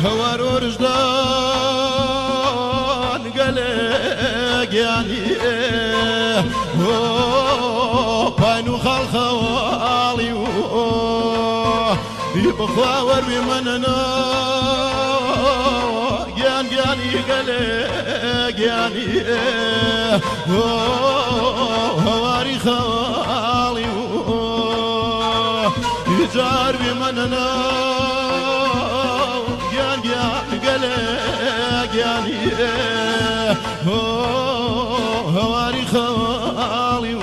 هوار ورجدان قلق يعني بانو خال خوالي يبقى ور بمننا يعني قلق يعني هواري خوالي يجار بمننا قلق يعني هواري خوالي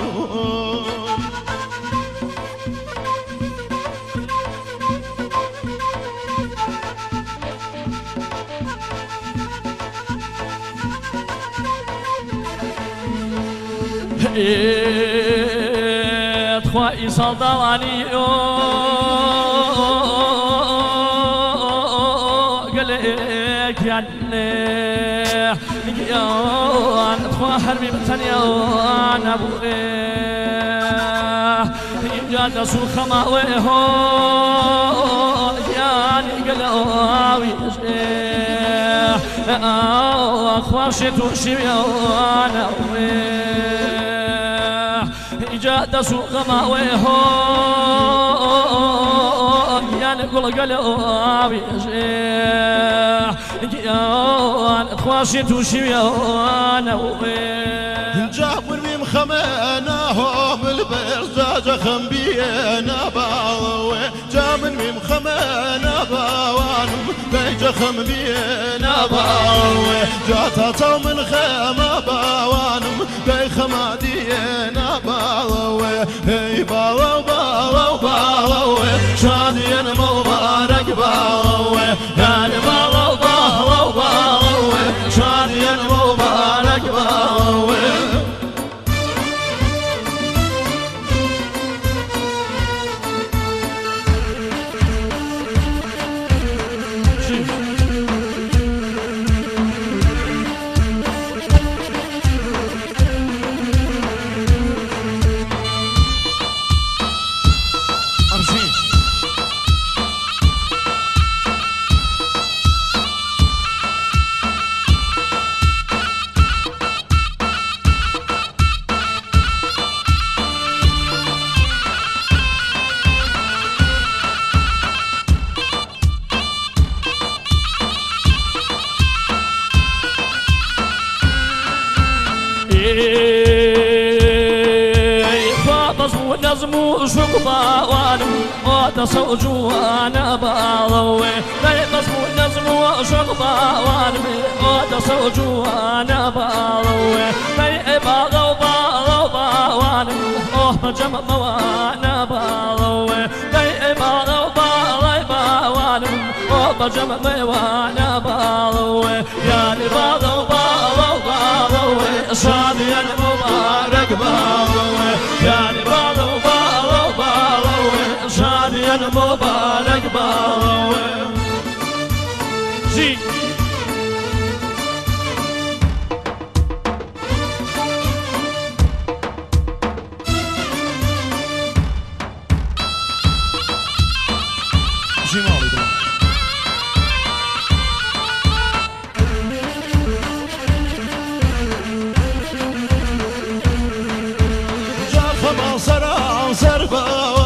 تخوائي صدواني قلق يعني يان تخوا حربي بتنيا وانا ابوه يجاد سوخ ما وهو يعني قلوي اخوا شتو شي وانا ابوه يجاد سوخ ما وهو يعني قلوي يان تخواشت وشيانا جابر بيم خمانا هم البرزاج خمبينا باوي جابر بيم خمانا باوانم بيج خمبينا باوي جاتا تو من خما باوانم بي خمادينا باوي هي باو باو باوي شادي مبارك باوي يعني باو شادي المبارك باوي نظمو شقبا وانم وتصوجو وانا باضوي نظمو شقبا وانم وتصوجو وانا باضوي باضو وانم بجمع وانا باضوي باضو وانم بجمع وانا باضوي يعني باضو صادي المبارك باضوي يعني باضو شادي المبارك باوي زي جمالي ده جاء خما سرع سربا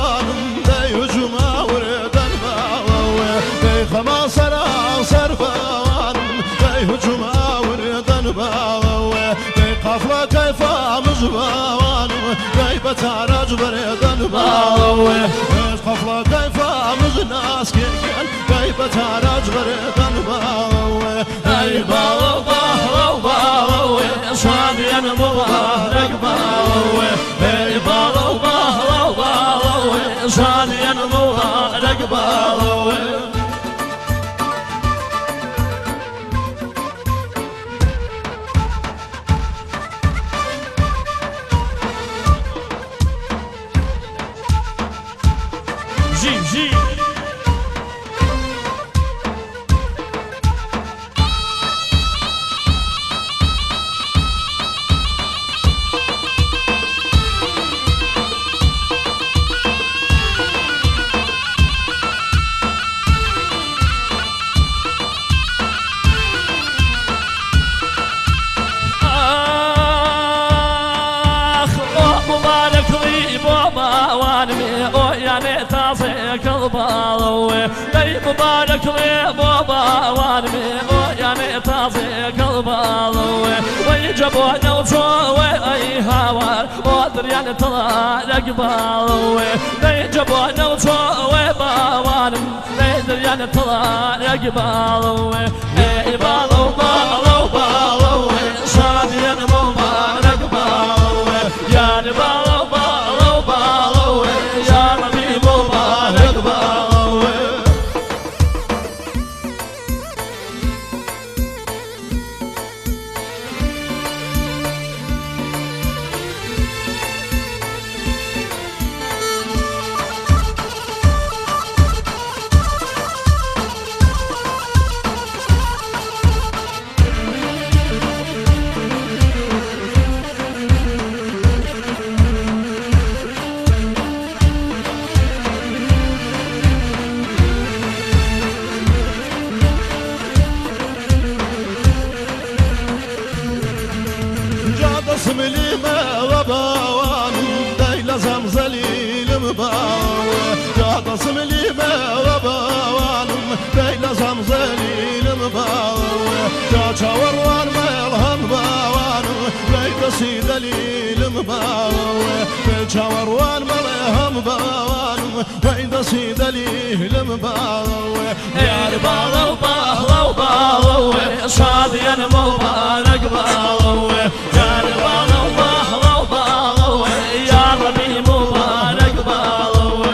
خما سرع سربان بي هجوما وريدن باوي بي قفلة كيف مزبان بي بتعرج بريدن باوي قفلة كيف مزناس كيكن بي بتعرج بريدن باوي اي باوي شادي المبارك باوي اي باوي شادي المبارك باوي داي مبارك لي بابا وانمي يعني تازي قلبالو ويجبونا وشوي اي هوار ودريان طلع رقبالو ويجبونا وشوي باوانم دريان طلع رقبالو اي بالو بالو بالو شادي انا مبارك بالو يا بالو بالو بالو يا ربي مبارك بالو اسم لي ما وباوان دايلا زمزليل مباوي جاد اسم لي ما وباوان دايلا زمزليل مباوي جاد شاوروان ما يلهم باوان بيت سيد ليل مباوي جاد شاوروان ما يلهم باوان بيت سيد ليل مباوي يا باو باو باو شادي انا مبارك باو يا باو باو باو يا ربي مبارك باو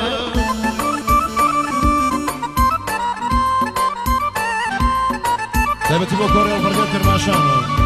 ثابت بكوري وفرقات كرماشان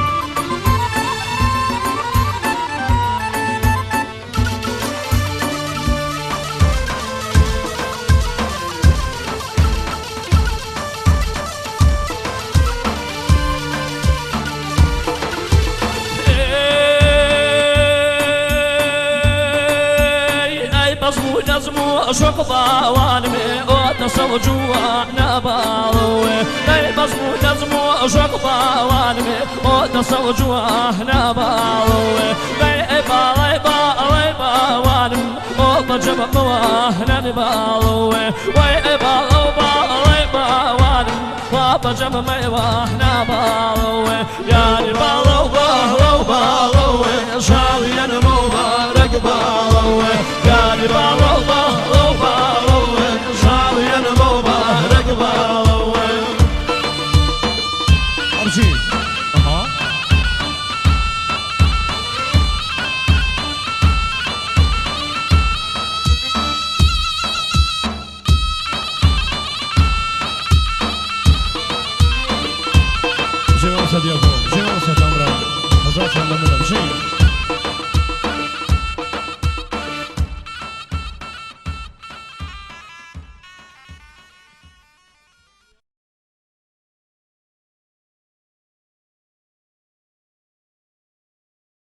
نزمو شقبا وانمي وتصو جوانا باوي اي بزمو نزمو شقبا وانمي وتصو جوانا باوي اي باوي باوي باوانم وبجمع مواهنا باوي اي باوي باوي باوانم وبجمع مواهنا باوي يا باوي باوي باوي شاوي انا مبارك باوي يا باوي